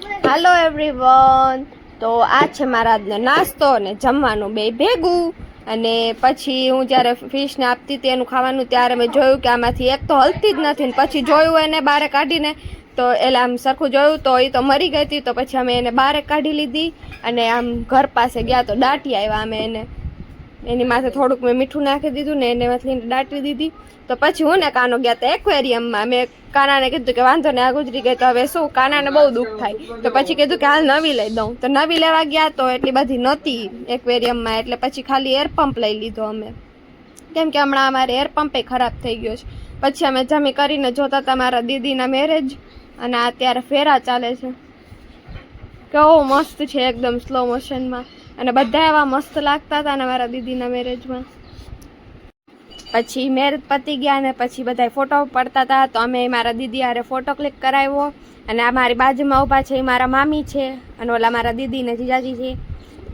હાલો everyone, તો આ છે મારા આજનો નાસ્તો અને જમવાનું બે ભેગું. અને પછી હું જ્યારે ફિશને આપતી હતી એનું ખાવાનું ત્યારે મેં જોયું કે આમાંથી એક તો હલતી જ નથી. ને પછી જોયું એને બહાર કાઢીને તો એટલે આમ સરખું જોયું તો એ તો મરી ગઈ હતી. તો પછી અમે એને બહાર કાઢી લીધી અને આમ ઘર પાસે ગયા તો દાટી આવ્યા અમે એને. એની માથે થોડુંક મેં મીઠું નાખી દીધું ને એને માંથી દાટી દીધી. તો પછી હું ને કાનો ગયા હતા એક્વેરિયમમાં. મેં કાનાને કીધું કે વાંધો ને આ ગુજરી ગઈ તો હવે શું, કાનાને બહુ દુઃખ થાય. તો પછી કીધું કે હાલ નવી લઈ દઉં. તો નવી લેવા ગયા તો એટલી બધી નહોતી એક્વેરિયમમાં, એટલે પછી ખાલી એર પંપ લઈ લીધો અમે, કેમ કે હમણાં અમારે એર પંપે ખરાબ થઈ ગયો છે. પછી અમે જમી કરીને જોતા હતા મારા દીદીના મેરેજ, અને અત્યારે ફેરા ચાલે છે. કેવો મસ્ત છે એકદમ સ્લો મોશનમાં, અને બધા એવા મસ્ત લાગતા હતા ને મારા દીદીના મેરેજમાં. પછી મેરેજ પતી ગયા ને પછી બધા ફોટો પડતા હતા. તો અમે મારા દીદી હારે ફોટો ક્લિક કરાવ્યો. અને આ મારી બાજુમાં ઊભા છે એ મારા મામી છે, અને ઓલા મારા દીદી ને જીજાજી છે.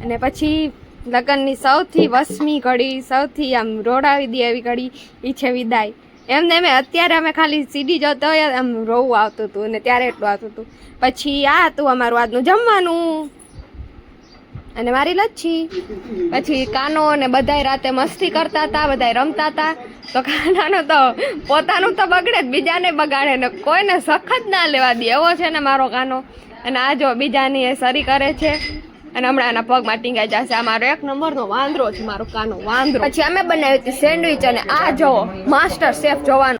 અને પછી લગ્નની સૌથી વસમી ઘડી, સૌથી આમ રોડાવી દે એવી ઘડી એ છે વિદાય. એમને મેં અત્યારે અમે ખાલી સીડી જોતો હોય આમ રોવું આવતું હતું, અને ત્યારે એટલું આવતું હતું. પછી આ હતું અમારું આજનું જમવાનું અને મારી લચ્છી. પછી કાનો ને બધાય રાતે મસ્તી કરતા હતા, બધાય રમતા હતા. તો કાનાનો તો પોતાનું તો બગડે જ, બીજાને બગાડે ને કોઈને સખત ના લેવા દે એવો છે ને મારો કાનો. અને આ જો બીજાની એ સરી કરે છે, અને હમણાં એના પગમાં ટીંગાઈ જશે. આ મારો 1 નંબરનો વાંદરો છે, મારો કાનો વાંદરો. પછી અમે બનાવી હતી સેન્ડવિચ, અને આ જો માસ્ટર શેફ જોવાનું.